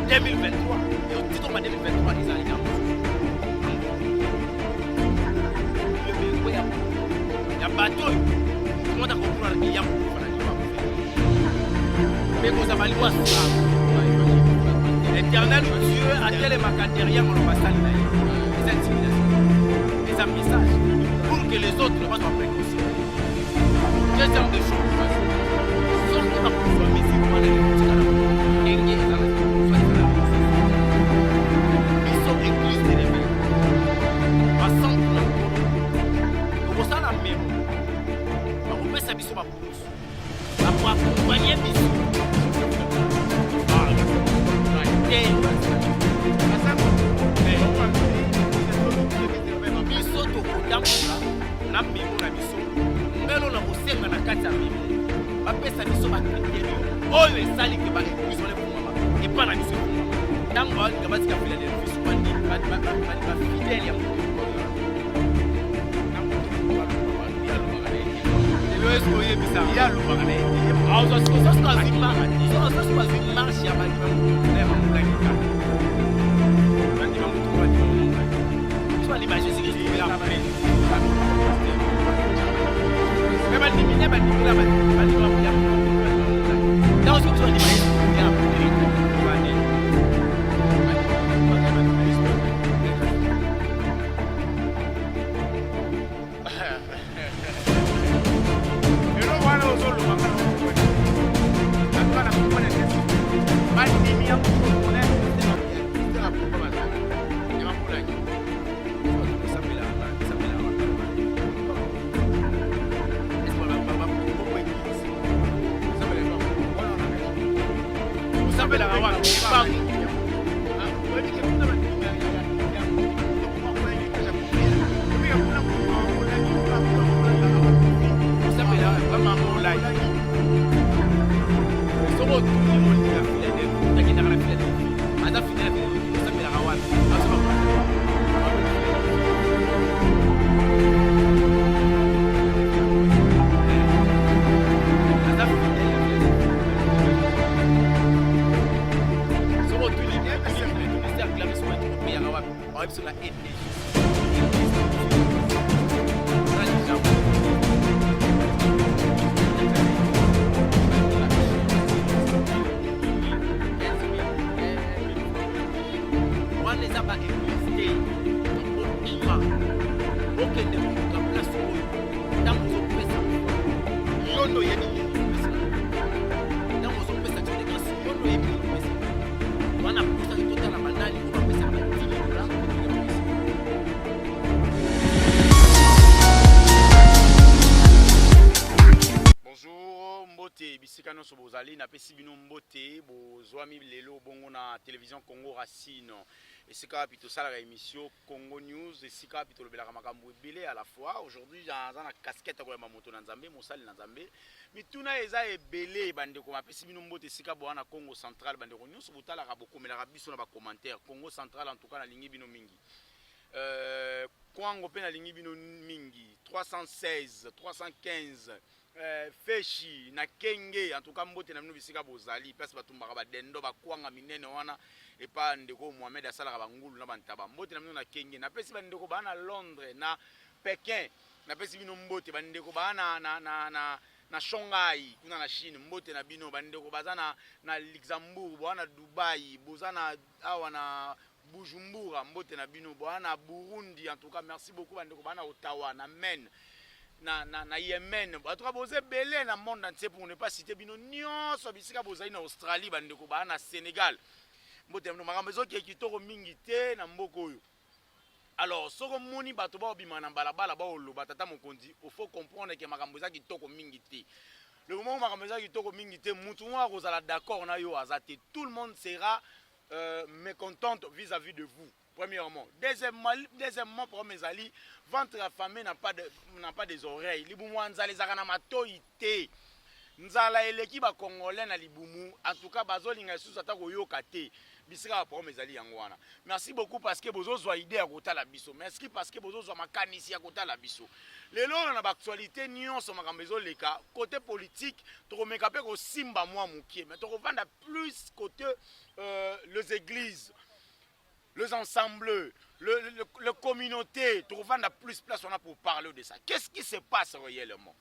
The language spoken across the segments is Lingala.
2023 et au titre de 2023 ils arrivent il y a bateau tout le monde a compris qu'il y a mais vous avez l'éternel Dieu a tel macadérien on va saluer les intimidations les messages pour que les autres ne soient pas précoces. Deuxième des choses sortez ma pouvoir mais si vous allez ils sont églises de l'éveil à centre de l'eau vous ça la même on peut s'habiller sur ma pousse pour accompagner mes biso tokotambola na memo na biso mbelo na kosenga na kati ya memo bapesa biso bakriteri oyo esali ke baeglise ole fungama epa na biso efungama ntango balinga batika fidele biso bafidele ya lelo esko oyebisa yalobaka na ete azwazwi marche ya bandimamulangika l'image c'est que je vais après mais pas limiter pas limiter dans ce que tu as dit na pesi bino mbote bozwami lelo bongo na télévision Congo Racine esika wapi tosalaka émission Congo News esika wapi tolobelaka makambo ebele à la fois. Aujourd'hui naza na casquette koyamba moto na Nzambe mosali na Nzambe mituna eza ebele bandeko mapesi bino mbote esika bwana Congo Central bandeko nyonso botalaka bokomelaka biso na ba commentaire Congo Central en tout cas na lingi bino mingi Kwango pe na lingi bino mingi 316 315 Feshi na Kenge en tout cas mbote na bino bisika bozali place batumbaka ba dendo bakwanga minene wana epa ndeko Mohamed asalaka bangulu na bantaba mbote na bino na Kenge na pesi bandeko bana Londres na Pekin na pesi bino mbote bandeko bana na Shanghai kuna na Chine mbote na bino bandeko bazana na Luxembourg bwana Dubai bozana awa na Bujumbura mbote na bino bwana Burundi en tout cas merci beaucoup bandeko bana Ottawa na Men na Yemen en tout cas boze belé na monde entier pour ne pas citer bino nyonso bisika bozali na Australie bandeko bana Sénégal mbote na makambo ezoki kitoko mingi te na mboko oyo. Alors soko moni bato ba obima na balabala ba oloba tata mokonzi il faut comprendre que makambo ezaki kitoko mingi te. Le moment où makambo ezaki kitoko mingi te mutu mwa kozala d'accord na yo azate tout le monde sera mécontente vis-à-vis de vous. Premièrement. Deuxièmement, pour mes alliés, ventre affamé n'a pas des oreilles. Libumu nzala ezaka na matoi te. Nzala eleki ba Congolais na libumu. En tout cas, bazolinga susu ata koyoka te. bisika problème ezali yango wana. Merci beaucoup parce que bozozwa idée ya kotala biso. Merci parce que bozozwa makanisi ya kotala biso. Lelo na ba actualité nyonso makambo ezoleka côté politique tokomeka pe kosimba mwa mukie mais tokovanda plus côté les églises, les ensembles, le communauté, tokovanda plus place on a pour parler de ça. Qu'est-ce qui se passe réellement?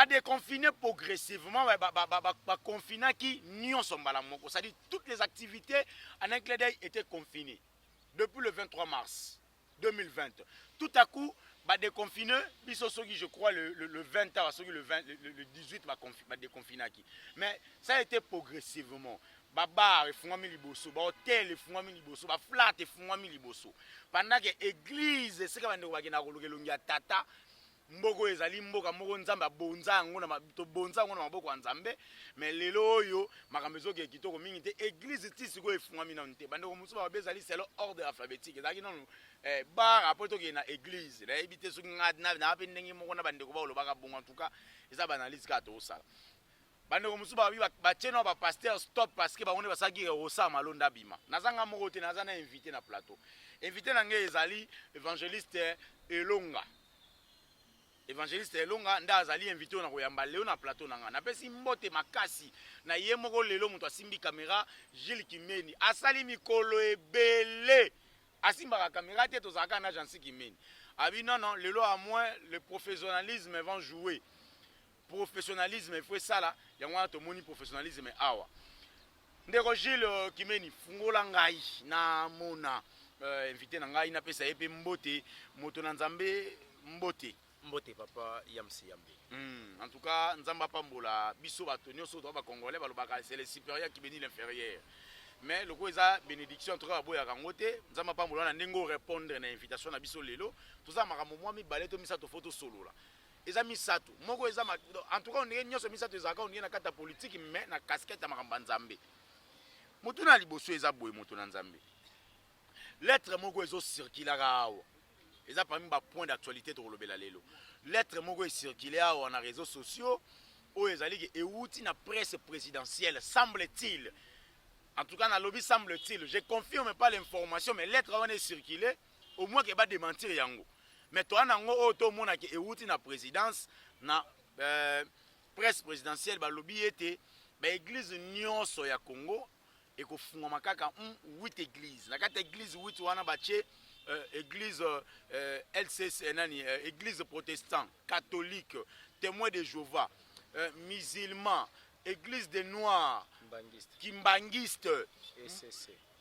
Déconfiner progressivement, confiner qui n'y sont pas la moko. C'est-à-dire toutes les activités en un clin d'œil étaient confinées depuis le 23 mars 2020. Tout à coup, déconfiner, je crois le 20 ans, le 18 déconfiner. Mais ça a été progressivement. Bar et fungami liboso, hôtel et fungami liboso, flat et fungami liboso. Pendant que l'église, c'est quand même tata. Mboko ezali mboka moko nzambe abonza ngo na bonza ngo na maboko ya nzambe mais lelo oyo makambo ezoki kitoko mingi te église ti siko efungwami na nte bandeko mosusu babezali selo ordre alphabétique ezalaki nanu bar après toki na église nayebi te soki na pe ndenge moko na bandeko balobaka bongo en tout cas eza banalise kaka tokosala bandeko mosusu babi batie na bapasteur stop parce que bango nde basalaki kosala malonda abima nazanga moko te naza na invité na plateau invité na ngai ezali évangéliste Elonga. Évangéliste Elonga nda azali invité na koyamba leo na plateau nanga na pesi mbote makasi na ye moko lelo muto asimbi caméra Gilles Kimeni asali mikolo ebele asimbaka caméra te tozaka na Jansi Kimeni abi non lelo à moins le professionnalisme va jouer professionnalisme faut ça là yango to moni professionnalisme awa ndeko Gilles Kimeni fungola ngai na mona invité na ngai na pesa epe mbote moto na nzambe mbote Mbote papa yamsi yambi. En tout cas, nzamba pambola biso bato nyonso to ba congolais balobaka c'est le supérieur qui bénit l'inférieur. Mais le ko eza bénédiction en tout cas boya kangote, nzamba pambola na ndengo répondre na invitation na biso lelo, toza makambo mwa mibale to misato photo solo la. Eza misato, moko eza en tout cas on est nyonso misato ezaka on est na kata politique mais na casquette ya makambo nzambe. Moto na liboso eza boye moto na nzambe. Lettre moko ezo circuler awa. Et ça parmi les points d'actualité de Rolobela Lelo. Lettre moko est circulée sur les réseaux sociaux où ils allaient et outil na presse présidentielle semble-t-il. En tout cas, dans le lobby semble-t-il. Je confirme pas l'information mais lettre est circulée au moins qu'elle va démentir yango. Mais toi nango auto mona que et outil na présidence na presse présidentielle ba lobby était ba église nyonso ya Congo et ko funga makaka 8 églises. Na 4 églises 8 wana bache église LCC, église protestante, catholique, témoin de Jéhovah, musulman, église des Noirs, Kimbanguiste,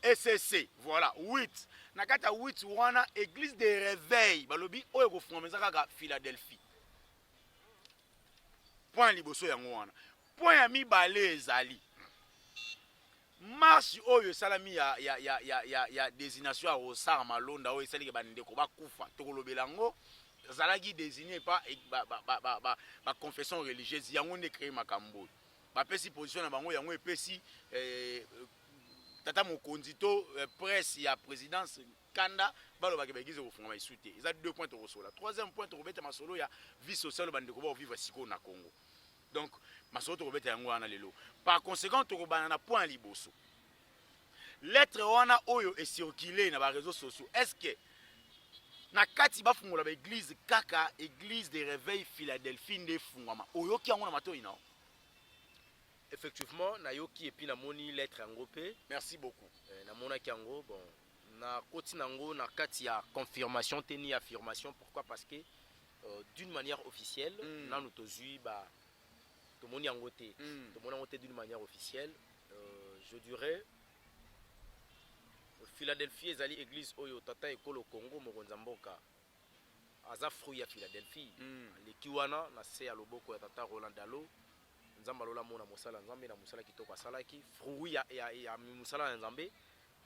SCC, voilà, 8. Nakata 8 wana église des réveils, balobi oyo ko fumeza ka Philadelphie. Point liboso yango wana. Point ya mibale ezali. Marche oyo salami ya désignation à Rosar Malonda oyo sali ke bandeko bakufa tokolobelango zalaki désigné pas ba confession religieuse yango ne créé makambo ba pesi position na bango yango epesi tata mokonzi to presse ya présidence kanda balo ba ke bagize ko funga maisute eza 2 points to kosola. Troisième point to kobeta masolo ya vie sociale bandeko ba vivre siko na Congo. Donc, masolo tokobeta yango wana lelo. Par conséquent, tokobana na point liboso. Lettre wana oyo est circulé na ba réseaux sociaux. Est-ce que na kati ba fungola ba église kaka église de réveil Philadelphie nde fungama. Oyoki yango na matoi na. Effectivement, na yoki et puis na moni lettre yango pe. Merci beaucoup. Na mona ki yango bon na koti nango na kati ya confirmation teni affirmation pourquoi parce que d'une manière officielle na nous tozui ba tout le monde a voté d'une manière officielle. Je dirais Philadelphie ezali église oyo tata ekolo Congo mokonzamboka aza fruit ya Philadelphie leki wana na se ya loboko ya tata Roland Dalo nzamba lola mona mosala nzambe na mosala kitoko asalaki fruit ya mosala na nzambe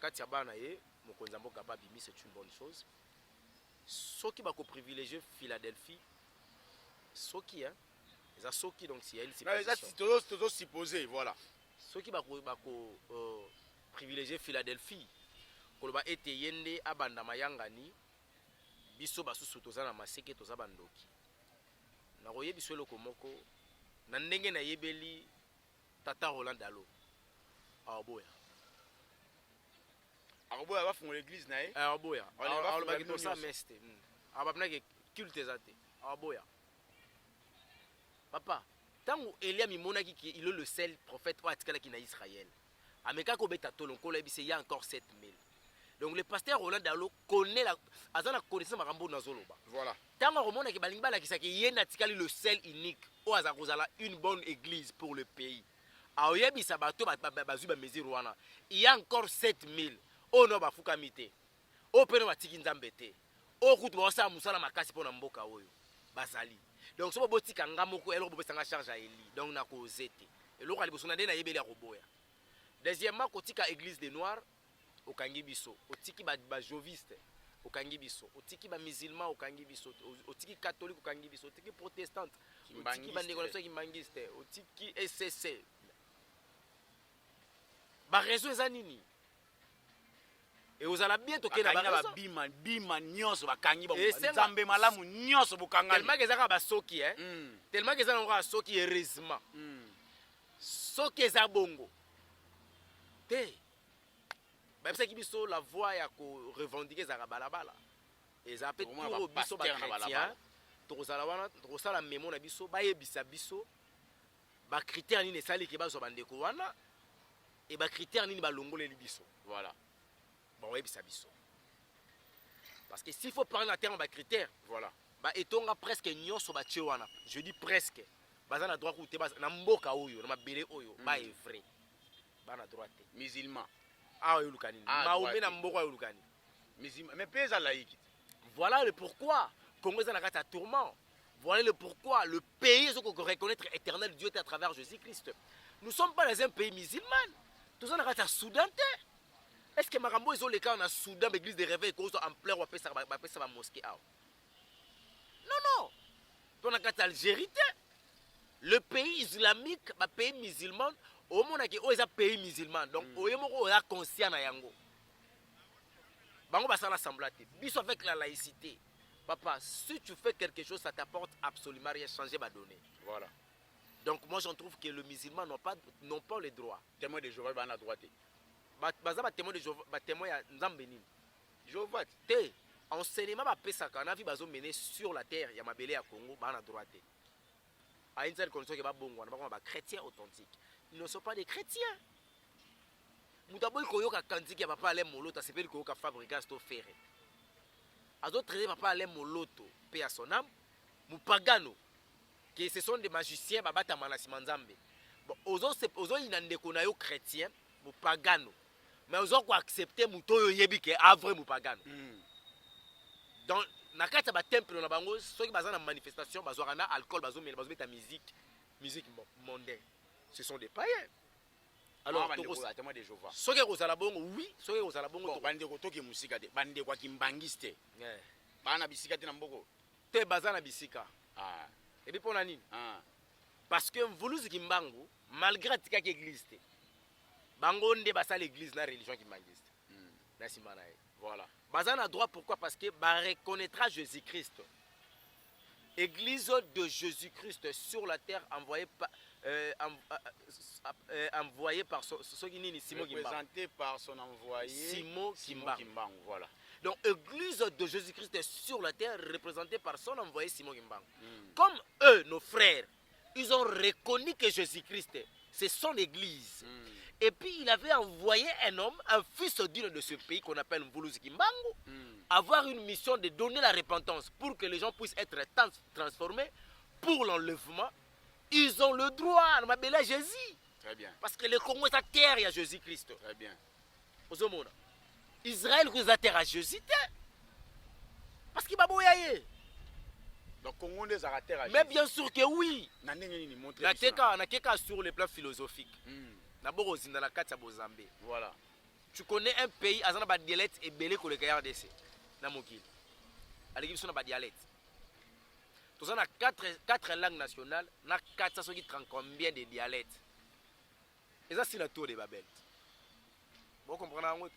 kati ya bana ye mokonzamboka ba bimi c'est une bonne chose. Soki bako privilégier Philadelphie soki hein ça soki donc si elle c'est supposé voilà ceux qui bako privilégier Philadelphie koloba ete yende abanda mayangani biso basusu toza na maseke toza bandoki na koye biso eloko moko na ndenge na yebeli tata Roland Dalo aboya akoboya bafungola église na ye ababoya Wale bafunga alobaki bino tosala nyonso. mese te abapinaki culte eza te ababoya papa ntango elia mimonaki ki ilo le seul prophète oyo atikalaki na israël amekaki obeta tolo nkolo yebise ya encore 7000 donc le pasteur Roland Dalo connaît la aza na connaissance makambo nazoloba voilà ntango akomonaki balingi balakisaki ye natikali le seul unique oyo aza kozala une bonne église pour le pays aoyebisa bato bazwi bamesure wana il y a encore 7000 oyo no bafukami te oyo mpe no batiki nzambe te oyo kutu baosala mosala makasi mpo na mboka oyo bazali donc so bobotika nga moko eloko bopesanga charge ya eli donc nakoze te eloko ya liboso na nde nayebeli ya koboya deuxièmement kotika église des noirs okangi biso otiki bajoviste okangi biso otiki bamusulman okangi biso otiki catholique okangi biso otiki protestante otiki bandeko na biso ya kimbangiste otiki ecc barezo eza nini eozala bien tokenda barezo bima nyonso bakangi nzambe malamu nyonso bokangani tellement que ezaka basoki tellement que eza nango basoki heureusement soki eza bongo te bayebisaki biso la voie ya korevendike ezalaka balabala ezala mpe turo biso bachrétien tokozala wana tokosala memo na biso bayebisa biso bacritère nini esaliki bazwa bandeko wana e bacritère nini balongoleli biso voilà baoyebisa biso parce que s'il faut parler na terme bacritère voilà baetonga presque nyonso batie wana je dis presque baza na droit kute na mboka oyo na mabele oyo baevrai bana droit te musulman awa yoluka nini maombe na mboka yoluka nini musulman mais mpe eza laïque voilà le pourquoi Congo eza na kati ya tourment voilà le pourquoi le pays est reconnaître éternel Dieu à travers Jésus-Christ nous sommes pas dans un pays musulman toza na kati ya Soudan te est-ce que makambo ezoleka na Soudan l'église de réveil kozo en plein bapesa bamosquée awa non to na kati ya Algérie te le pays islamique pays musulman omonaki oyo eza pays musulman donc oyo moko oya conscient na yango bango basala sembla te biso avec la laïcité papa si tu fais quelque chose ça t'apporte absolument rien changer ma donnée voilà donc moi j'en trouve que le musulman n'ont pas les droits témoin de Jéhovah bana droit te baza batémoin de Jéhovah batémoin ya nzambe nini Jéhovah te enseignement bapesaka na vie bazomene sur la terre ya mabele ya Congo bana droit te à une certaine condition que babongwana bakoma ba chrétiens authentiques ils ne sont pas des chrétiens mutaboy koyoka kantiki ya papa ale moloto asepeli koyoka Fabregas to Ferré azotraiter papa ale moloto pe à son âme mupagano que ce sont des magiciens babatama na sima nzambe bon ozo ina ndeko na yo chrétien mupagano mais ozo ko accepter muto oyo yebi ke a vrai mupagano donc na kati ya batemple na bango soki baza na manifestation bazwaka na alcool bazobeta musique mondaine ce sont des païens alors témoin de Jéhovah soki ekozala bongo oui soki ekozala bongo bandeko toki musika te bandeko akimbangisi te bana bisika te na mboko te baza na bisika ebi mpona nini parce que mvuluzi kimbangu malgré atikaki église te bango nde basala église na religion kimbangisi te na nsima na ye voilà baza na droit pourquoi parce que bareconnaîtra Jésus-Christ église de Jésus-Christ sur la terre envoyée par Simon représenté par son envoyé Simon Kimbangu voilà donc église de Jésus-Christ sur la terre représentée par son envoyé Simon Kimbangu comme eux nos frères ils ont reconnu que Jésus-Christ c'est son église et puis il avait envoyé un homme un fils digne de ce pays qu'on appelle Mvuluzi Kimbangu avoir une mission de donner la repentance pour que les gens puissent être transformés pour l'enlèvement ils ont le droit de m'appeler Jésus. Très bien. Parce que le Congo est à terre, il y a Jésus-Christ. Très bien. Israël est à terre à Jésus. Parce qu'il va boyayer. Donc Congo est à terre à Jésus. Mais bien sûr que oui. Na keka sur le plan philosophique. D'abord aux Indana Katia Bozambe. Voilà. Tu connais un pays, à un dialecte et belé que le RDC. Namokil. À l'église, on a un dialecte. Nous avons 4 langues nationales, nous avons 430 combien de dialectes. Et ça, c'est la tour de Babel. Vous comprenez?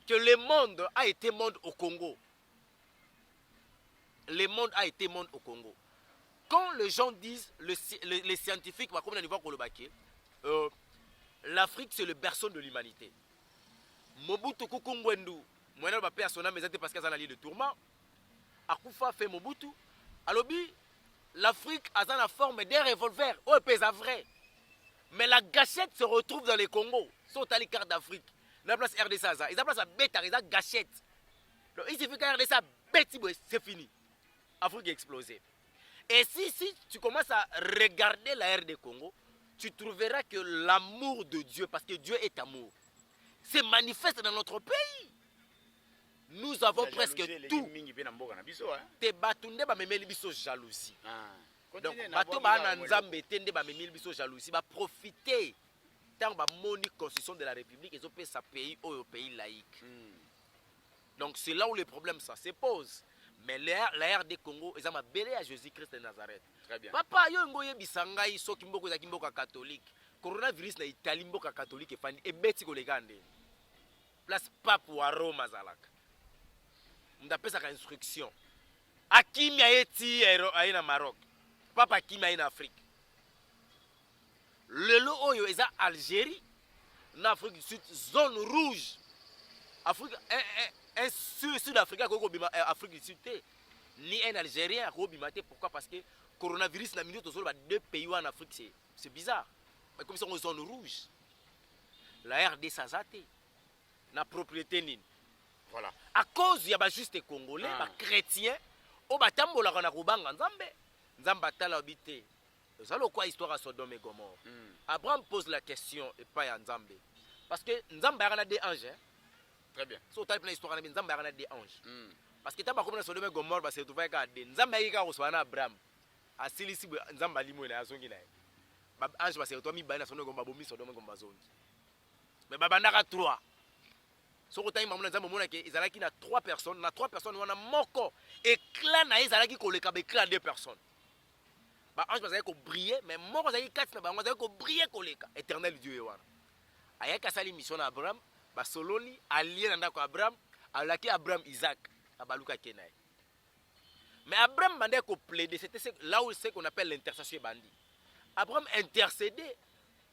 Que le monde a été monde au Congo. Le monde a été monde au Congo. Quand les gens disent, les scientifiques, comme on a l'Afrique c'est le berceau de l'humanité. Mobutu Kukungwendu, moyen ba paix à son âme exact parce qu'elle a lieu de tourment. Akufa fait Mobutu. Alobi, l'Afrique a la forme d'un revolver. Oh, c'est vrai. Mais la gâchette se retrouve dans les Congo. Sont à l'écart d'Afrique. La place RDC, ils ont place à bête, ils ont gâchette. Donc, il suffit qu'à RDC, bête, c'est fini. Afrique a explosé. Et si tu commences à regarder la RD Congo, tu trouveras que l'amour de Dieu, parce que Dieu est amour, se manifeste dans notre pays. Nous avons presque tout. Te batunde ba memeli biso jalousie. Donc bato ba na nzambe tende ba memeli biso jalousie ba profiter tant ba moni constitution de la République et opé sa pays au pays laïque. Donc c'est là où le problème ça se pose. Mais la RD Congo ils ont belé à Jésus-Christ de Nazareth. Très bien. Papa yo ngoye bisangai so kimboko za kimboko catholique. Coronavirus na Italie mboka catholique e fandi e beti ko legande. Place pape wa Roma zalaka. Ndapesaka instruction. Akimi aeti aina Maroc. Papa Akimi aina Afrique. Lelo oyo eza Algérie, na Afrique du Sud, zone rouge. Afrique un Sud-Africain ko bima Afrique du Sud té. Ni un Algérien ko bima té pourquoi parce que coronavirus na minute zo ba deux pays en Afrique c'est bizarre. Mais comme ils sont en zone rouge. La RD Sazate na propriété nini. Voilà. À cause ya ba juste congolais, ba chrétiens, o batambola kana kubanga nzambe. Nzamba tala obité. Ça le quoi histoire à Sodome et Gomorrhe. Abraham pose la question et pas à Nzambe. Parce que Nzambe a des anges. Très bien. So type l'histoire Nzambe a des anges. Parce que t'as pas comme Sodome et Gomorrhe ba se trouver ka de Nzambe a reçoit Abraham. A silisi Nzambe limo na azongi na. Ba ange ba se retrouver mi ba na Sodome et Gomorrhe bomi Sodome et Gomorrhe zongi. Mais baba naka 3. Soko tayi mamuna Nzambe mona ke ezalaki na 3 personnes, na 3 personnes wana moko éclat na ezalaki koleka ba éclat 2 personnes. Ba ange bazali ko briller mais moko bazali kati na bango bazali ko briller koleka éternel Dieu wana. Ayaka sali mission na Abraham, ba sololi allié na ndako Abraham, alaki Abraham Isaac, abaluka kenai. Mais Abraham bandait ko plaider, c'était là où c'est qu'on appelle l'intercession bandi. Abraham intercédait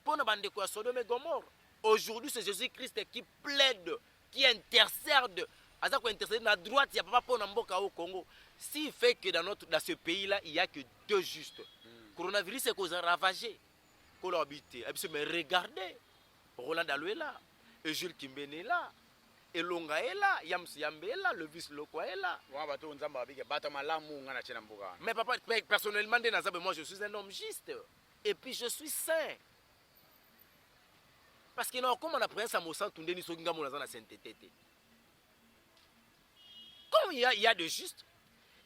pour na bande ko Sodome et Gomorrhe. Aujourd'hui c'est Jésus-Christ qui plaide, qui intercède. Azako intercède à droite, il y a pas pour Namboka au Congo. S'il fait que dans ce pays-là, il n'y a que 2 justes. Coronavirus est cause ravagé. Cohabité. Mais regardez, Roland Dalo est là, et Jules Kimbene est là, et Longa est là, Yams Yambe est là, le vice Lokwa est là. Mais papa, personnellement, moi je suis un homme juste. Et puis je suis saint. Parce que non, comme on apprend ça, mon sang, tout le monde a dans la sainteté. Comme il y a de justes,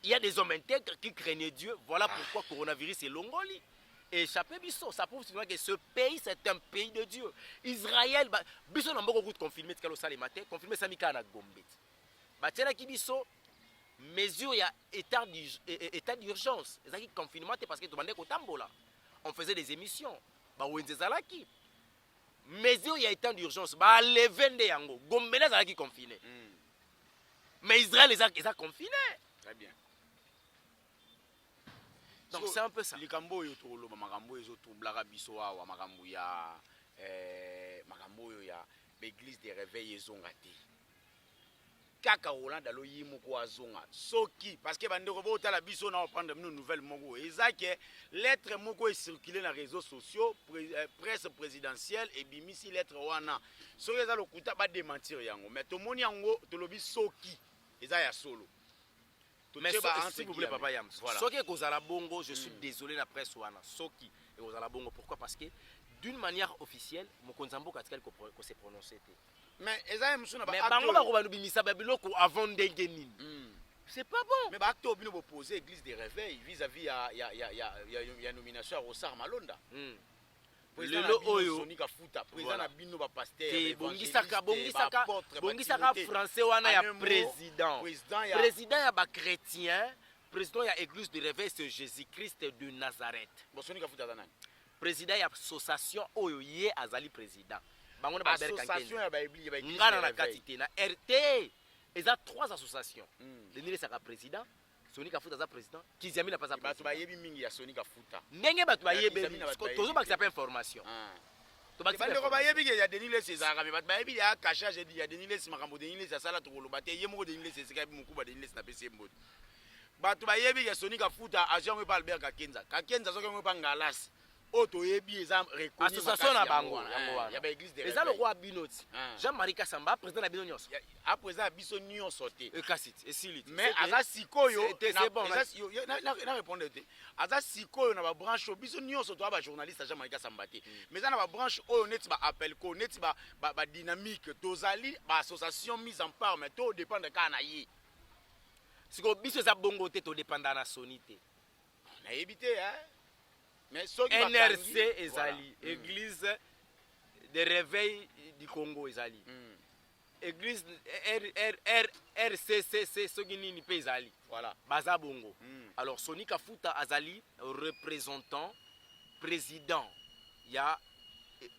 il y a des hommes intègres qui craignent Dieu. Voilà pourquoi le coronavirus est longoli. Et échappé Bisso, ça prouve que ce pays, c'est un pays de Dieu. Israël, Bisso n'a pas beaucoup de confirmer ce qu'il a matin, confirmer ça Mika na Gombe. Batiela qui Bisso, mesure il y a état d'urgence. C'est ça qui confinement parce que tout le monde est au Tambola. On faisait des émissions. Bah où est Zalaki? Mesure il y a état d'urgence. Bah les 22 yango, Gombe là Zalaki confiné. Mais Israël les a confinés. Très bien. Donc so, c'est un peu ça. Likambo yo tolo makambo ezo tublaka biso wa makambo ya makambo yo ya l'église des réveils ezonga te. Kaka Roland Dalo yimo ko azonga. Soki parce que bande ko botala biso na prendre une nouvelle moko. Ezake lettre moko est circulé dans les réseaux sociaux, presse présidentielle et bimisi lettre wana. Soki eza lokuta ba démentir yango. Mais to moni yango to lobi soki eza ya solo. Mais s'il vous plaît, papa Yams, voilà. Soki Kozala Bongo, je suis désolé la presse wana. Soki et Kozala Bongo, pourquoi? Parce que d'une manière officielle, Mokonzambo Katkal qu'on s'est prononcé. Mais Ezaïe Moussuna, mais Bango Barobano Bimisa Babiloko avant Dengenin. C'est pas bon. Mais Bakto Obino opposé Église des Réveils vis-à-vis il y a nomination à Rossar Malonda. Lelo oyo Sonika Futa président na bino ba pasteur bongisaka français wana ya président ya ba chrétien président ya église de réveil c'est Jésus-Christ de Nazareth. Sonika Futa nani président ya association oyo ye azali président bango na ba association ya ba église ba église ngana na katité na RT eza 3 associations lenile saka président Sonika Futa za président Kiziami na pas za président batu bayebi mingi ya Sonika Futa ndenge batu bayebi tozo ba s'appelle information bandeko bayebi ke ya Denis Lesi ezalaka me bato bayebi ya cachage ya Denis Lesi makambo Denis Lesi asala tokoloba te ye moko Denis Lesi esika yebi mokuba Denis Lesi napesi ye mbote bato bayebi ke Soni Kafuta azongo epa Albert Kakenza azongo epa Ngalasi oyo toyebi eza reconnu association na bango ya baéglise de eza lokwa bino ti Jean-Marie Kasamba président na bino nyonso aprésident ya biso nyonso te ekasi esili ti mais aza sikoyo bon na répondre te aza sikoyo na babranche oyo biso nyonso toya bajournaliste Jean-Marie Kasamba te mais eza na babranche oyo neti baapelco neti badynamique tozali baassociation mise en part mais todépendre kaka na ye sikoyo biso eza bongo te todépenda na Soni te nayebi te mais NRC ezali église de réveil du Congo ezali église RCCC soki nini mpe ezali voilà baza bongo alors Soni Kafuta azali représentant président ya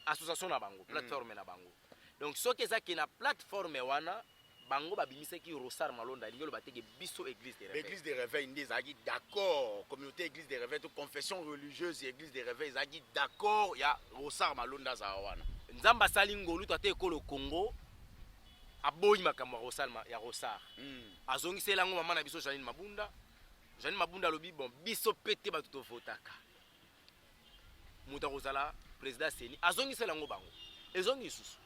association na bango plateforme na bango donc soki ezaki na plateforme wana bango babimisaki Rosar Malonda lingelo bateke biso église de réveil nde ezalaki d'accord communauté église de réveil to confession religieuse et église de réveil ezalaki d'accord ya Rosar Malonda azala wana nzambe asali ngolu tate ekolo Congo aboyi makambo ya Rosar azongisela yango mama na biso Janine Mabunda alobi bon biso pete bato tovotaka moto akozala président Seni azongisela yango bango ezongi isusu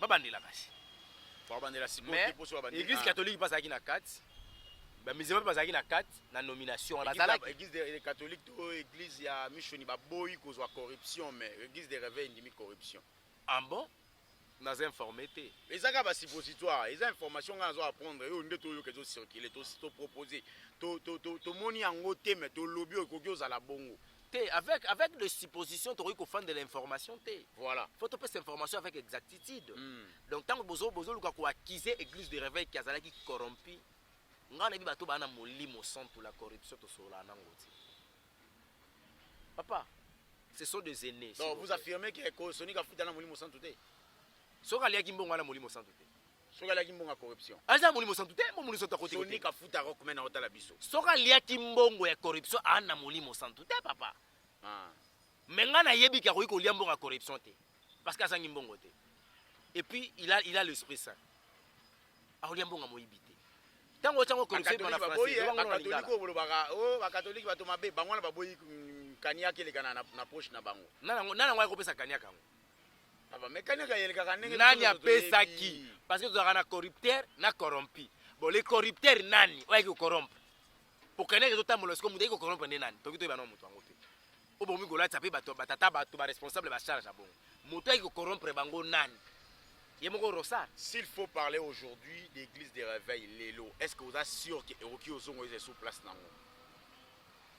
babandela kasi mais église catholique bazalaki na 4 bamizema mpe bazalaki na 4 na nomination église catholique to église ya missioni baboyi kozwa corruption mais église de réveil ndimi corruption ah bon naza informé te ezaka basuppositoire eza information nga nazo apprendre oyo nde toyoka ezocircule topropose tomoni yango te mais tolobi oyo ekoki ozala bongo avec des suppositions tu aurais de l'information voilà faut te passer information avec exactitude donc tant que bozo luka ko accuser église de réveil qui azalaki corrompu ngana bi bato bana molimo santo la corruption to sola nango ti papa ce sont des aînés donc vous affirmez que Soni Kafuta na molimo santo te soka liaki mbongo na molimo santo te soka liaki mbongo ya corruption aza molimo santo te mo molimo santo côté Soni Kafuta rekomena otala biso soka liaki mbongo ya corruption ana molimo santo te papa mais ngana yebi ka ko lia mbongo ya corruption te parce que asangi mbongo te et puis il a l'esprit saint a lia mbongo moyibi te tango corruption na français ba catholique bato mabe bangwana baboyi kania kelekana na poche na bango nana ngwa ko pesa kania kango aba mekanika yeleka ndenge nani apesa ki parce que tozaka na corrupteur na corrompu bon les corrupteurs nani oya ki corrompre pour keneke totambola siko mutu ayiki corrompre nde nani toki toyeba na mutu yango te obomi kolatisa mpe batata bato baresponsable bacharge ya bongo mutu ayiki corrompre bango nani ye moko Rosar. S'il faut parler aujourd'hui d'église de réveil lelo est-ce que vous êtes sûr que Eroki Ozongo est sous place nango?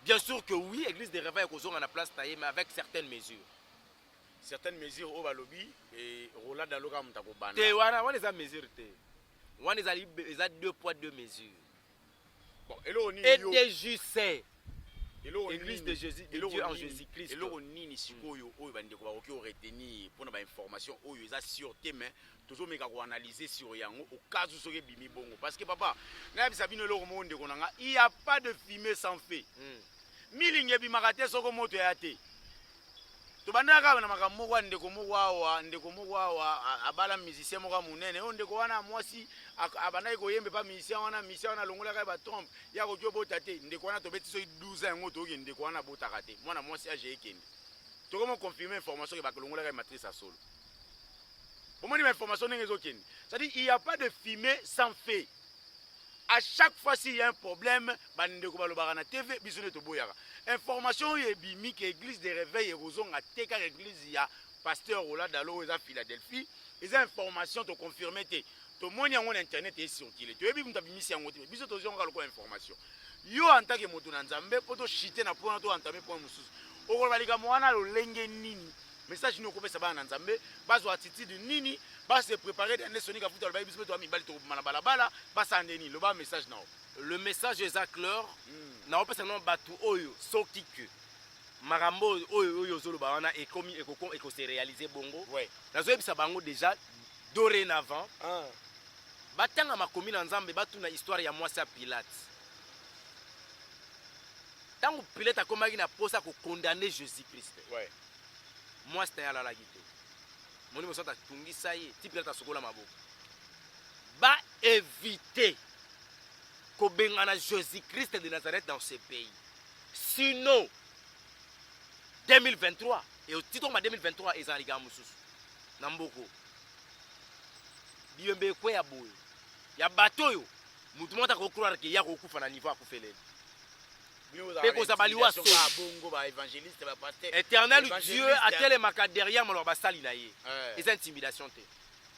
Bien sûr que oui, église de réveil Ozongo na place taillée mais avec certaines mesures. Certaines mesures au balobi et Roland Daloka mutako bana. Te wana eza mesure te. Wana eza 2 poids 2 mesures. Bon, elo ni yo. Et juste église de Jésus, de Dieu en Jésus-Christ. Elo nini sikoyo oyo bandeko ba oki retenir pour na ba information oyo eza sûreté mais toujours meka ko analyser sur yango au cas où soke bimi bongo parce que papa na bisa bino elo monde konanga il y a pas de fumée sans feu. Milinge bimaka te soko moto ya te. Tobandaka na makambo moko ndeko moko awa abala musicien moko munene o ndeko wana mwasi abandaki koyembe pa musicien wana longolaka ba trompe ya ko jo bota te ndeko wana tobeti so 12 ans ngo toki ndeko wana botaka te mwana mwasi age ekende tokomo confirmer information ke bakolongolaka matrice à solo bomoni ma information ndenge ezokende c'est-à-dire il y a pas de fumée sans feu. À chaque fois s'il y a un problème, bandeko balobaka na TV bisone to boyaka. Information yebimi que église de réveil Rozong a teka église ya pasteur Roland Dalo eza Philadelphie, les informations to confirmer te. To moni yango na internet est circulé. To yebi muta bimisi yango te. Biso to zonga lokwa information. Yo en tant que moto na Nzambe poto chiter na point to entamer point mususu. Okolbalika mwana lo lenge nini. Message nous kopesa bana Nzambe, bazo attitude nini, ba se préparer dans Soni Kafuta ba biso to mibali to balabala, ba sa ndeni lo ba message nao. Le message est clair. Na opesa non batu oyo soki que marambo oyo zolo ba wana ekomi eko se réaliser bongo. Ouais. Nazo ebisa bango déjà dorénavant. Batanga makomi na Nzambe batu na histoire ya mwasi ya Pilate. Tango Pilate akomaki na posa ko condamner Jésus-Christ. Ouais. mwasi na ye alalaki te moni mosusu atungisa ye ti pilate asokola maboko baévite kobengana Jésus Christ de Nazareth dans ce pays sinon 2023 et au titre de 2023 ezala likambo mosusu na mboko biyembe ekwe ya boye ya bato oyo mutu moko akokroire ke ya kokufa na niveau akufeleli mpe kozala liwa soni éternel Dieu atelemaka derrière maloba basali na ye eza intimidation te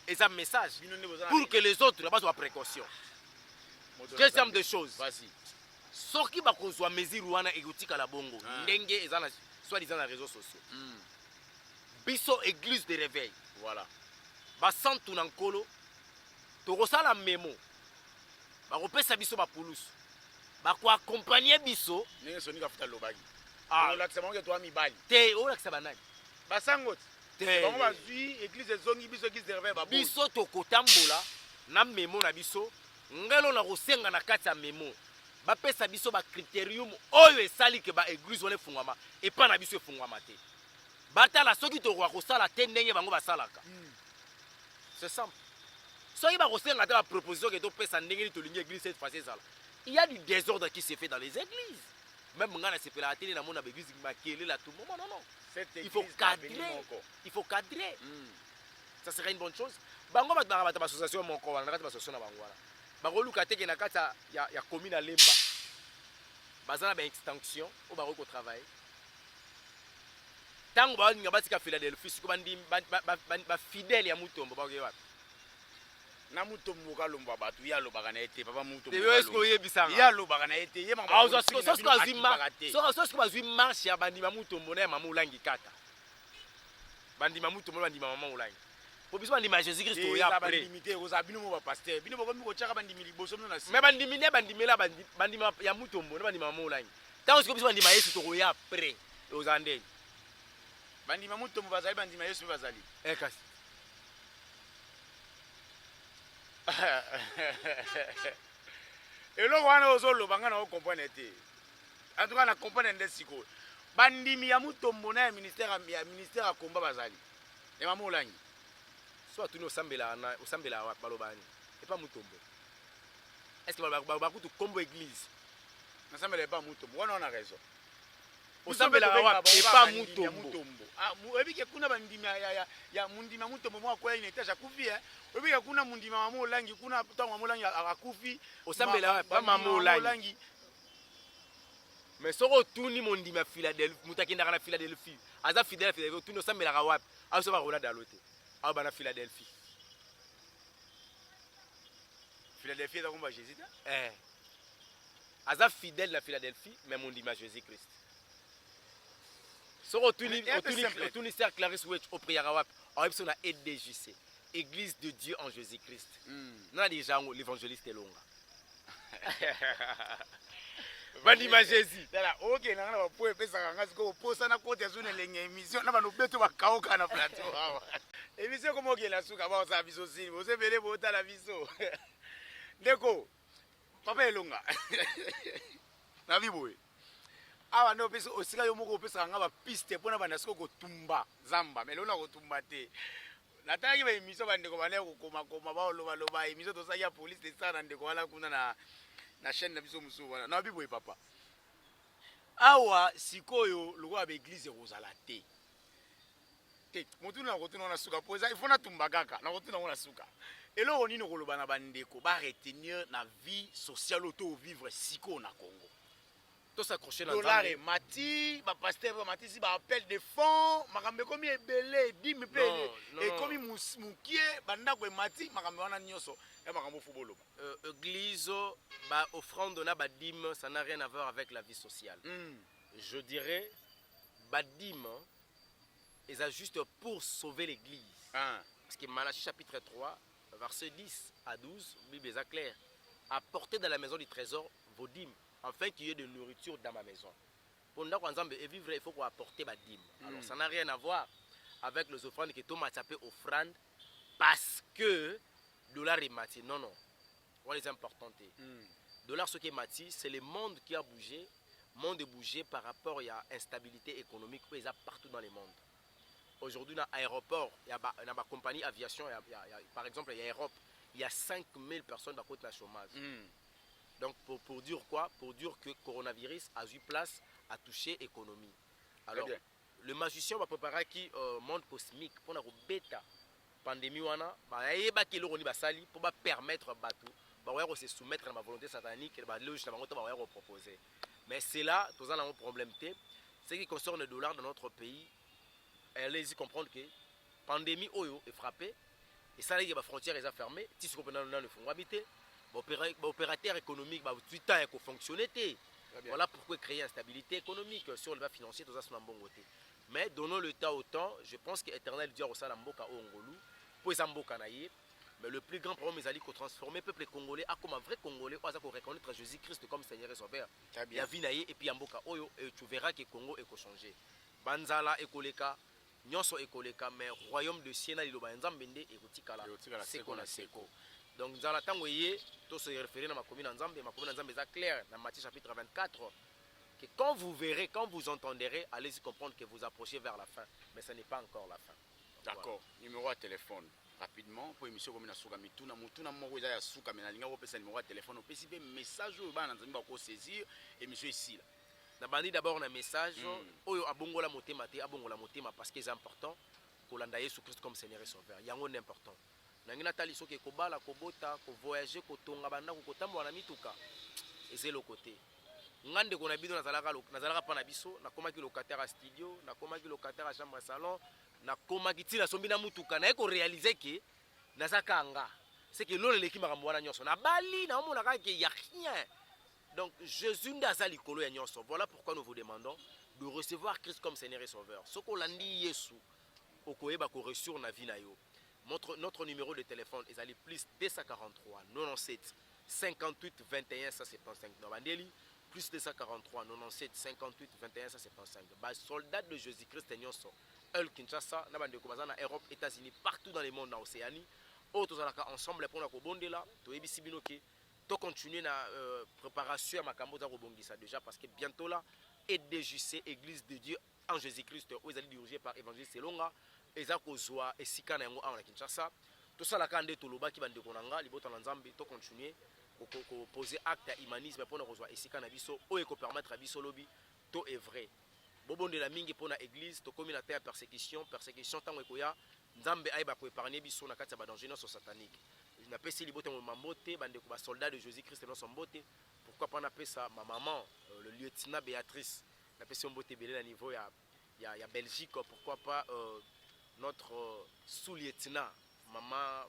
eza message pour que les autres bazwa précaution deuxième de choses soki bakozwa mesure wana ekotikala bongo ndenge eza na soi-disant na réseaux sociaux biso église de réveil voilà basantu na nkolo tokosala memo bakopesa biso bapulusu bakoaccompagne biso ndenge soni kafuta lobaki Ah. olakisa bango ke toa mibali te olakisa banani basango te bango bazwi église ezongi biso église de réveil baboyi biso tokotambola na memo na biso ngelo na kosenga na kati ya memo bapesa biso bacritérium oyo esali ke baéglise wana efungwama epa na biso efungwama te batala soki tokoka kosala te ndenge bango basalaka c'est simple soki bakosenga te baproposition ke topesa ndenge nini tolingi église cette fois ezala il y a du désordre qui se fait dans les églises même nga na sepela ateli na mona baéglise makelela tout moment non non il faut cadrer ça serait une bonne chose bango bato baka bata bassociation moko wana na kati bassociation na bango wana bakoluka teke na kati ya commune ya Lemba baza na baextinction oyo bakoki kotravaille ntango balinga batika Philadelphie siko bafidele ya Mutombo bakoki wapi na Mutombo kalomba bato ye alobaka na ye te papa Mutombo eske oyebisanga ye alobaka na ye te ye soki bazwi marche ya bandima Mutombo na ya mama olangi kaka bandima Mutombo na bandima mama olangi po biso bandima ya Jésus Christ oya après kozala bino mo bapaster bino bokomi kotiaka bandimi liboso mino na mais bandimi ne bandimela bandima ya Mutombo na bandima mama olangi ntango sikoyo biso bandima Yesu tokoya après ozala ndenge bandima Mutombo bazali bandima Yesu mpe bazali kasi eloko wana ozoloba nga na okomprene te en tout cas na comprene nde sikoyo bandimi ya Mutombo na ya ministère ya komba bazali ya mama olangi so atuni osambela balobani epa Mutombo est ce que bakutu kombo église nasambela epa Mutombo wana wana raison osambela wapi epa Mutombo oyebike kuna bandimi ya mundimi ya Mutombo moko akwela ine etage akufi oyebike kuna mundimi ya mama olangi kuna ntango mama olangi akufi osambela wapi pa mama olangi mais soko otuni mondimi ya Philadelphie moto akendaka na Philadelphie aza fidèle ya Philadelphie otuni osambelaka wapi aso bakola dalo te awa bana Philadelphie Philadelphie eza komba Jésus te aza fidèle na Philadelphie mais mondimi ya Jésus Christ soko otuni Sœur Clarisse Wetch opriaka wapi awa biso na EDJC Église de Dieu en Jésus Christ nana déjà l'évangéliste elonga bandima Jésus tala okenda nga na bapo epesaka nga sikoyo oposana kote ya zone elenge émission na bano beto bakaoka na plateau awa émission koma okenda suka baosala biso sini bosepele botala biso ndeko papa elonga nabi boye awa nde opesa osika yo moko opesaka nga bapiste mpona banda sikoyo kotumba zamba me lona kotumba te natalaki baémission bandeko banaye kokomakoma baolobaloba émission tosaki ya police esala na ndeko wana kuna na chaîne na biso mosusu wana nabi boye papa awa sikoyo lokola baeglise ekozala te motuna na kotuna ngo na suka po eza ifo natumba kaka na kotuna ngo na suka eloko nini okoloba na bandeko baretenir na vie sociale oyo tovivre sikoyo na Congo s'accrocher na dollar mati bapaster bamatisi baappel de fonds makambo ekomi ebele dimi mpe ekomi mokie bandako emati makambo wana nyonso ya makambo fu boloba église ba offrande na badime ça n'a rien à voir avec la vie sociale je dirais badime eza juste pour sauver l'église parce que Malachie chapitre 3 verset 10 à 12 Bible est claire apportez dans la maison du trésor vos dîmes afin qu'il y ait de nourriture dans ma maison. Pour nous vivre, il faut qu'on apporte ma dîme. Alors ça n'a rien à voir avec les offrandes que tout m'a tapé offrande parce que dollar est mati. Non, non. On les importants. Dollar ce qui est mati, c'est le monde qui a bougé. Le monde est bougé par rapport à l'instabilité économique où il y a partout dans le monde. aujourd'hui dans l'aéroport, il y a une compagnie aviation, par exemple, il y a Europe, il y a 5000 personnes dans côté de la chômage. Donc pour dire quoi? Pour dire que le coronavirus a eu place à toucher l'économie. Alors, le magicien va préparer qui monde cosmique pour la bêta pandémie wana ba ki loko ni basali pour ba permettre bato ba se soumettre à ma volonté satanique et ba logique na bango to ba proposer. Mais c'est là tous un problème té ce qui concerne le dollar dans notre pays. Allez-y comprendre que pandémie oyo est frappée et ça les frontières est fermées, si ce qu'on peut dans le fond habiter, opérateur économique ba tout temps ko fonctionner té. Voilà pourquoi créer instabilité économique sur le bas financier tout ça sur un bon côté. Mais donnons le temps au temps, je pense que l'Éternel dit au Salamboka au Ngolou, pour Zamboka naïe, mais le plus grand problème c'est de transformer le peuple congolais à comme un vrai congolais, à reconnaître Jésus-Christ comme Seigneur et Sauveur. Il y a Vinaïe et puis Amboka Oyo et tu verras que le Congo est changé. Banzala et Koleka, Nyonso et Koleka, mais royaume de Siena et Lobanzambende et Rotikala, c'est qu'on a Seko. Donc dans la temps où il est, tout se référer dans ma commune Nzambe est clair dans Matthieu chapitre 24. Que quand vous verrez, quand vous entendrez, allez-y comprendre que vous approchez vers la fin. Mais ce n'est pas encore la fin. D'accord. Voilà. Numéro de téléphone. Rapidement, pour émission comme Nasuka Mituna, Mutuna Moro ya Suka Menalinga, vous pouvez numéro de téléphone, vous pouvez un message au ban dans saisir émission ici là. Nabandi d'abord un message, oyo abongola motema te, abongola motema parce que c'est important que l'anda Yesu Christ comme Seigneur et Sauveur. Yango est important. Nangina tali soke ko bala ko bota ko voyager ko tonga banda ko tambo na mituka. Et c'est le côté. Ngande kona bido nazalaka pa na biso nakomaki locataire à studio nakomaki locataire à chambre à salon nakomaki tina sombi na mutuka na eko réaliser que nazaka nga c'est que lolo leki makambo wana nyonso na bali na omona ka que y a rien. Donc Jésus ndazali kolo ya nyonso. Voilà pourquoi nous vous demandons de recevoir Christ comme Seigneur et Sauveur. Soko landi Yesu okoyeba ko ressour na vie na yo. Notre numéro de téléphone est allé plus 243 97 58 21 175 Novandeli plus 243 97 58 21 175. Bah, soldats de Jésus-Christ nyonso El Kinshasa na bande ko bazana Europe, États-Unis, partout dans le monde na Océanie. Autres alaka ensemble pour na ko bondela to ebisi bino ke to continuer na préparation à makambo za ko bongisa déjà parce que bientôt là EDJC Église de Dieu en Jésus-Christ où ils allaient dirigés par évangéliste Selonga eza ko zoa esika na yango na Kinshasa. To sala ka nde to loba ki bande ko nanga libota na Nzambe to continuer ko poser acte à humanisme pour nous rejoindre ici cannabis ou éco permettre à biso lobby tout est vrai bobo de la mingi pour la église to communauté à persécution tango ekoya Nzambe aiba ko épargner biso na kati ya danger non satanique na pesi libota mo mambote bande ko ba soldat de Jésus-Christ non sombote pourquoi pas na pesa ma maman le lieutenant Béatrice na pesi mbote belé à niveau ya Belgique pourquoi pas notre sous-lieutenant maman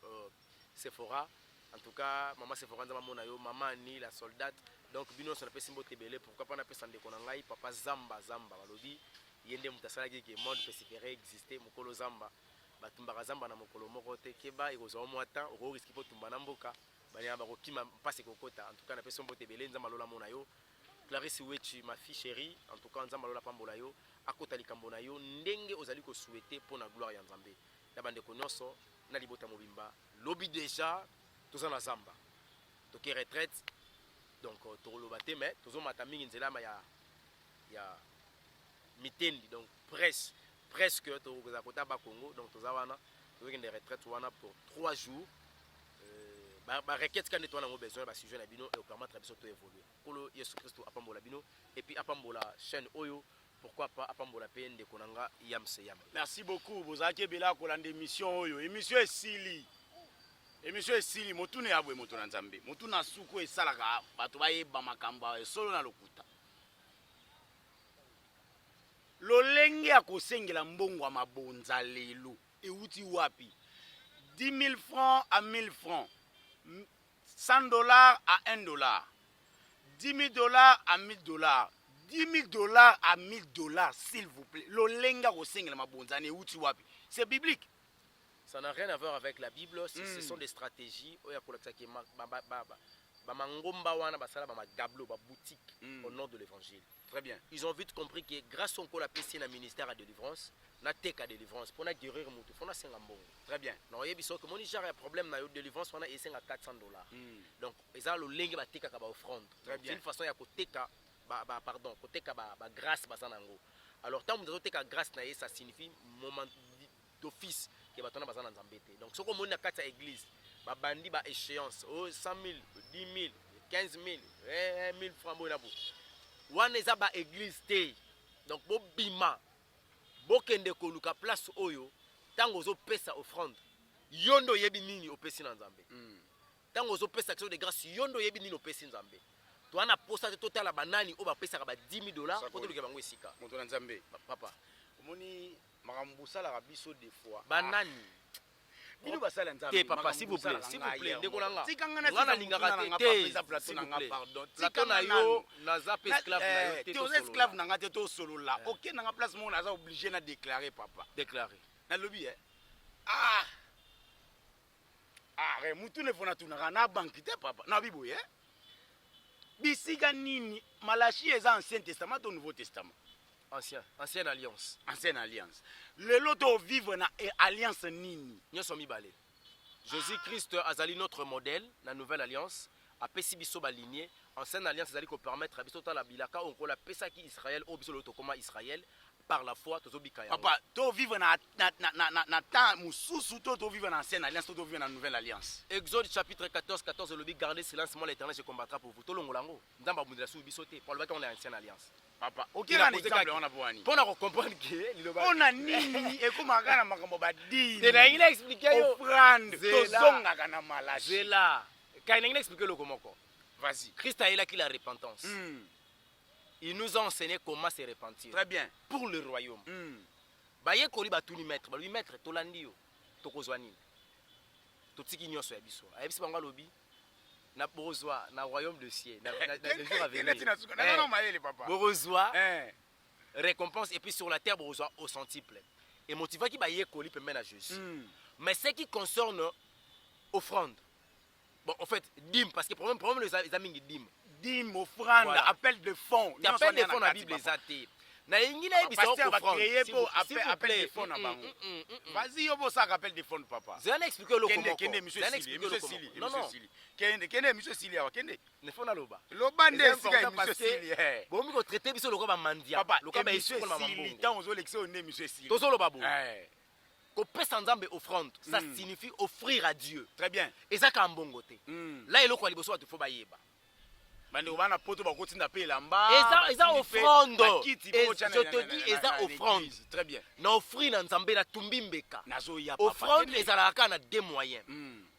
Sephora. En tout cas, maman Sephora Monayo, maman Annie, la soldate. Donc, bino on appelle Simbo Tebele. Pourquoi pas on appelle Sande Konangai, papa Zamba, Balobi. Yende Moutasala qui est mort préféré exister, Mokolo Zamba. Batumbara Zamba na Mokolo Morote, Keba, et aux hommes moitants, au risque pour Tumbanamboka. Bania Baroki m'a passé Kokota. En tout cas, on appelle Simbo Tebele, Nzamalola Monayo. Clarisse Ouechi, ma fille chérie. En tout cas, Nzamalola Pambolayo. Akotali Kambonayo. Ndenge ozali ko souhaiter pour la gloire Yanzambe. La bande Konoso, Nalibota Mobimba. Lobby déjà. Tous en Zamba. Donc retraite. Donc tout le bâté mais tous en matami nzela ma ya mitendi donc presque tout za kota ba Congo donc tous wana tous une retraite wana pour 3 jours. Ba requête quand on a besoin ba sujet na bino et permettre biso to évoluer. Kolo Yesu Christ apambola bino et puis apambola chaîne Oyo pourquoi pas apambola pende konanga yamse yam. Merci beaucoup bozaki bela ko lande émission Oyo émission esili. Émission esili motune abwe motuna Nzambe motuna suku esalaka bato bayeba makambo solo na lokuta lolenge ya kosengela mbongo ya mabonza lelo euti wapi 10 000 francs à 1000 francs 100 dollars à 1 dollar 10 000 dollars à 1000 dollars 10 000 dollars à 1000 dollars s'il vous plaît lolenge ya kosengela mabonza ne euti wapi c'est biblique. Ça n'a rien à voir avec la Bible, ce sont des stratégies. Au nom de l'évangile. Très bien. Ils ont vite compris que grâce à la PC na ministère à délivrance, na teka délivrance pour na guérir mutu, pour na senga mbongo. Très bien. Non, yebi so que mon genre a problème na délivrance, on a essayé à 400 dollars. Donc, ils ont le lenge ba teka ka ba offrande. Très bien. C'est une façon ya ko teka pardon, ko teka ba grâce ba sanango. Alors tant que vous avez grâce na ça signifie moment d'office ke bato wana baza na nzambe te. Donc soki omoni na kati ya église babandi ba échéance 100 000 10 000 15 000 1 000 francs boye na bo wana eza ba église te. Donc bobima bokende koluka place oyo ntango ozopesa offrande yondo oyebi nini opesi na nzambe. Ntango ozopesa action de grâce yondo oyebi nini opesi nzambe. Toana posa te totala banani oyo bapesaka ba 10 000 dollars po toluka bango esika moto na nzambe papa omoni makambo osalaka biso des fois banani bino basala nzambe te papa s'il vous plaît ndeko nanga tikanga nga nalingaka te plateau na nga pardon plateau na yo naza pe esclave na yo te to esclave na nga te to solola ok na nga place mo naza obligé na déclarer papa déclarer na lobi re mutu ne fona tunaka na banki te papa na biboye bisika nini Malachi eza ancien testament to nouveau testament ancienne alliance lelo to vivre na alliance nini nyonso mibale. Jésus Christ azali notre modèle na nouvelle alliance apesi biso baligné. Ancienne alliance ezali ko permettre biso tala bilaka onkola pesaki Israël o biso loto koma Israël par la foi tozobika yango papa to vivre na temps mususu to vivre na ancienne alliance to vivre na nouvelle alliance. Exode chapitre 14 le gardez silence moi l'Éternel je combattra pour vous tolongola ngo ndamba bundela su biso te pour le on est ancienne alliance papa ok na exemple on a boani pour na comprendre que liloba on a nini ekomaka na makambo badini de na ngila expliquer yo offrande to zonga kana Malachi zela kai na ngila expliquer le komoko. Vas-y. Christ a élaqué la repentance. Il nous a enseigné comment se repentir. Très bien. Pour le royaume. Baye koli batuni maître, lui maître tolandi yo, tokozwa nini. Totiki nyonso ya biso. Ayebisi banga lobi na bozwa na royaume de ciel, na jour à venir. Non maele papa. Bozwa récompense et puis sur la terre bozwa au centuple. Et motiva ki baye koli pembe na Jésus. Mais ce qui concerne offrande. Bon, en fait, dîme, parce que le problème les amis dîme, offrande, voilà. Appel de fonds. Appel de fonds dans la Bible, les athées. Appel de fonds. Vas-y, on va appel de fonds, papa. Je vais expliquer le comment. Kende, monsieur Sili. Non, non. Kende, monsieur Sili. Kende. Ne faut pas loba. Loba, monsieur Sili. Bon, on va traiter monsieur Loba Mandia. Papa, monsieur Sili. Tant on va l'élection, monsieur Sili. Tozo Loba. Kopé sans zambe offrande, ça signifie offrir à Dieu. Très bien. Et ça quand bongote. Là il est quoi liboso tu faut baïeba. Bande bana poto ba kotinda pe lamba. Et ça offrande. Je te dis et ça offrande. Très bien. Na offrir na nzambe na tumbimbeka. Nazo ya papa. Offrande les alaka na deux moyens.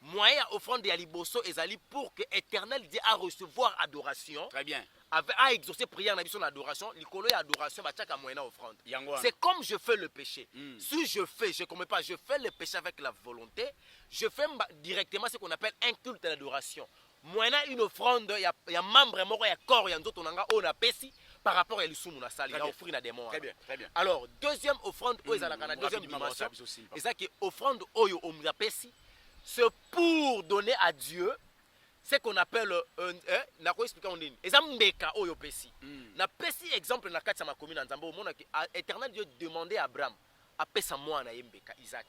Moyen offrande ya liboso ezali pour que éternel Dieu a recevoir adoration. Très bien. À exaucer prière na biso adoration, likolo ya adoration ba tchaka moyen offrande. C'est comme je fais le péché. Si je fais, je comprends pas, je fais le péché avec la volonté, je fais directement ce qu'on appelle un culte d'adoration. Moyen une offrande ya membre moko ya corps ya nzoto nanga on a pesi par rapport à l'isumu na sali ya offrir na démon. Très bien, très bien. Alors, deuxième offrande oyo ezalaka na deuxième dimension. Et ça qui offrande oyo on a pesi, c'est pour donner à Dieu ce qu'on appelle na ko expliquer on dit ezambeka oyo pesi na pesi exemple na kati ya makomi na nzambe omona que éternel Dieu demandait à Abraham a pesa mwana yembeka Isaac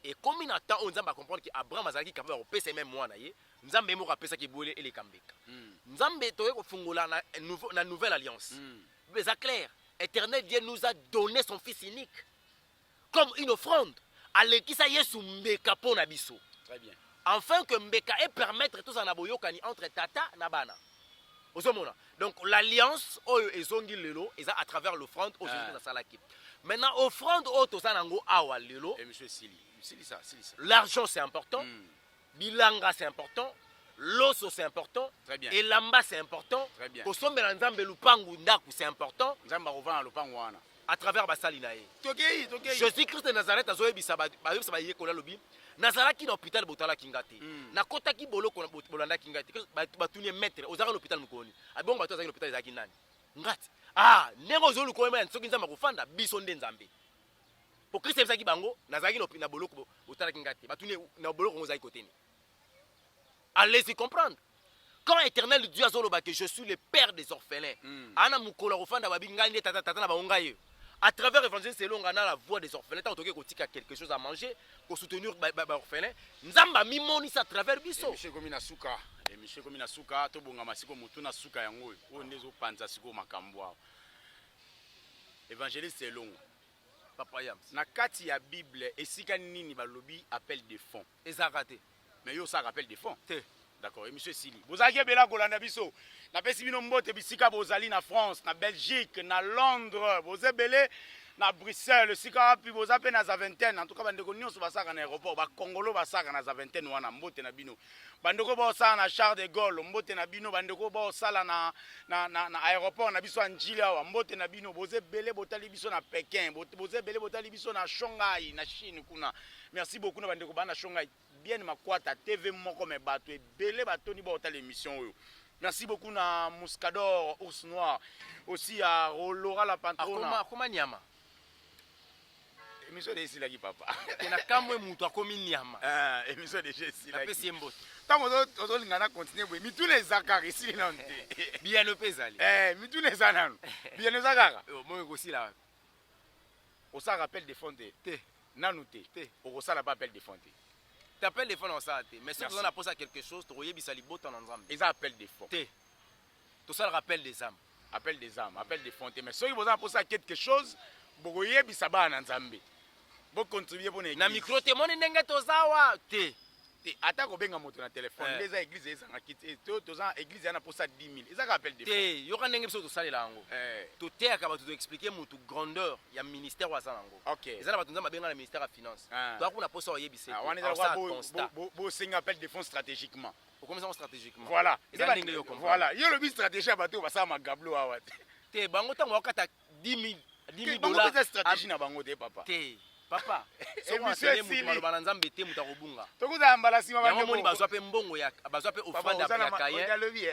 et comme il attend on nzambe comprendre que Abraham azalaki capable de pesa même mwana ye nzambe moko apesa ki bolé ele kambeka nzambe toye ko fungola na nouvelle alliance mais c'est clair éternel Dieu nous a donné son fils unique comme une offrande alekisa Yesu mbeka pona biso. Très bien. Afin que mbeka et permettre tous en aboyokani entre tata na bana. Donc l'alliance oyo ezongi lelo eza à travers l'offrande au Jésus na salaki. Maintenant offrande o tosanango awa lelo et monsieur Sili ça. L'argent c'est important. Bilanga c'est important. L'osso c'est important. Très bien. Et lamba c'est important. Très bien. Kosombela nzambe lupangu ndaku c'est important. Nzamba rovana lupangu wana. À travers basali na ye. Tokei. Jésus Christ de Nazareth azoyebisa ba yebisa ba yekola lobi. Nazaraki na hôpital botala kingate. Na kotaki boloko na bolanda kingate. Batuni maître ozaka l'hôpital mukoni. Abongo bato azaki l'hôpital ezaki nani? Ngati. Nengo zolu ko ema nsoki nzamba kufanda biso nde nzambe. Pour Christ ebisaki bango nazaki na boloko botala kingate. Batuni na boloko ngozaki koteni. Allez-y comprendre. Quand éternel Dieu azoloba que je suis le père des orphelins. Ana mukolo kufanda babinga nde tata na baonga ye. À travers l'évangile, c'est long, on a la voix des orphelins. Tant que tu as quelque chose à manger, pour soutenir les orphelins, Nzamba mimoni à travers biso. Monsieur Komina Souka, monsieur Komina Souka, to bonga masiko mutuna Souka yango, o nezo panza siko makambwa. Évangile c'est long. Papa Yams. Na kati ya Bible esika nini balobi appel de fonds. Ezaka te. Mais yo ça rappelle des fonds. Te. D'accord, et monsieur Sili. Bozaki bela kolanda biso. Na pesi bino mbote bisika bozali na France, na Belgique, na Londres, bozebele na Bruxelles, sika pi bozape na za vingtaine. En tout cas bandeko nyonso basaka na aéroport, ba Congolo basaka na za vingtaine wana mbote na bino. Bandeko ba osala na Charles de Gaulle, mbote na bino, bandeko ba osala na aéroport na biso Anjili awa, mbote na bino, bozebele botali biso na Pékin, bozebele botali biso na Shanghai, na Chine kuna. Merci beaucoup na bandeko ba na Shanghai. Bien makwata TV moko me bato ebele batoni ba otala émission oyo. Merci beaucoup na Mouscador Ours Noir, aussi à Laura la Pantrona. Comment nyama? Émission de Silaki papa. Tena kamwe mutu akomi nyama. Émission de Silaki. La pesi mbote. Tant que ngana continuer boy, mitune zakari sili nante. Bien no pezali. Mitune zananu. Bien no zakara. Moi aussi là. On ça rappelle des fonds te. Nanouté. Te. On ça la pas appel des fonds. T'appelles des fonds dans ça te. Mais si on a posé quelque chose, tu oyebisa libota na nzambe. Ils appellent des fonds. Te. Tout ça le rappelle des âmes. Appel des âmes, appel des fonds. Mais si vous avez posé quelque chose, vous oyebisa ba na nzambe. Vous contribuez pour l'église. Na micro témoin ndenge tozawa te. Ata ko benga moto na téléphone les églises ezanga kiti toza église yana pour ça 10 000 ezaka appel de te yoka ndenge biso to salela yango to te akaba to expliquer mutu grandeur ya ministère wa zango OK ezala batunza mabenga na ministère ya finance to akuna posa oyebise on est là bo singa appel de fonds stratégiquement au comme ça stratégiquement voilà voilà yo le but stratégie ya bato basala magablo awa te bango tango wakata 10 000 dollars bango te stratégie na bango te papa te papa so monsieur Sili maloba na nzambe te muta kobunga tokuza mbala sima bango yango moni bazwa pe mbongo ya bazwa pe ofrande ya kaye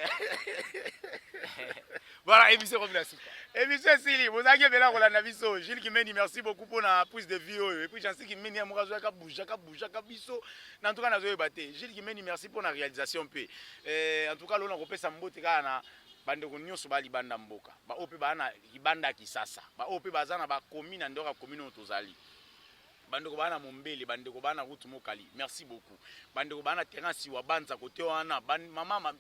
voilà émission comme la soupe et monsieur Sili vous avez bela kolanda biso Gilles Kimeni merci beaucoup pour la prise de vie et puis j'en sais Kimeni ya mokazo ka bouja ka biso en tout cas nazo yebate Gilles Kimeni merci pour la réalisation pe en tout cas lona kopesa mbote kana bandeko nyonso ba libanda mboka ba ope bana libanda kisasa ba ope bazana ba commune ndoka commune otozali bandeko bana mombele bandeko bana route mokali merci beaucoup bandeko bana terrain si wa banza côté wana mama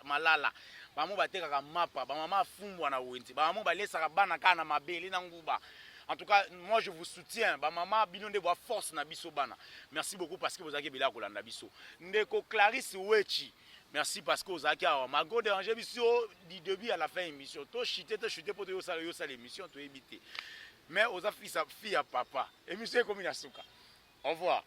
malala bamo batekaka mapa ba mama fumbwa na wenzi ba mama balesaka bana kana mabele na nguba. En tout cas, moi je vous soutiens. Ba mama bino de bois force na biso bana. Merci beaucoup parce que vous avez bila kolanda biso. Ndeko Clarisse Wechi. Merci parce que vous avez mago déranger biso du début à la fin émission. To chuter pour te yo ça l'émission to éviter. Mais aux affiches fille à papa. Émission comme Inasuka. Au revoir.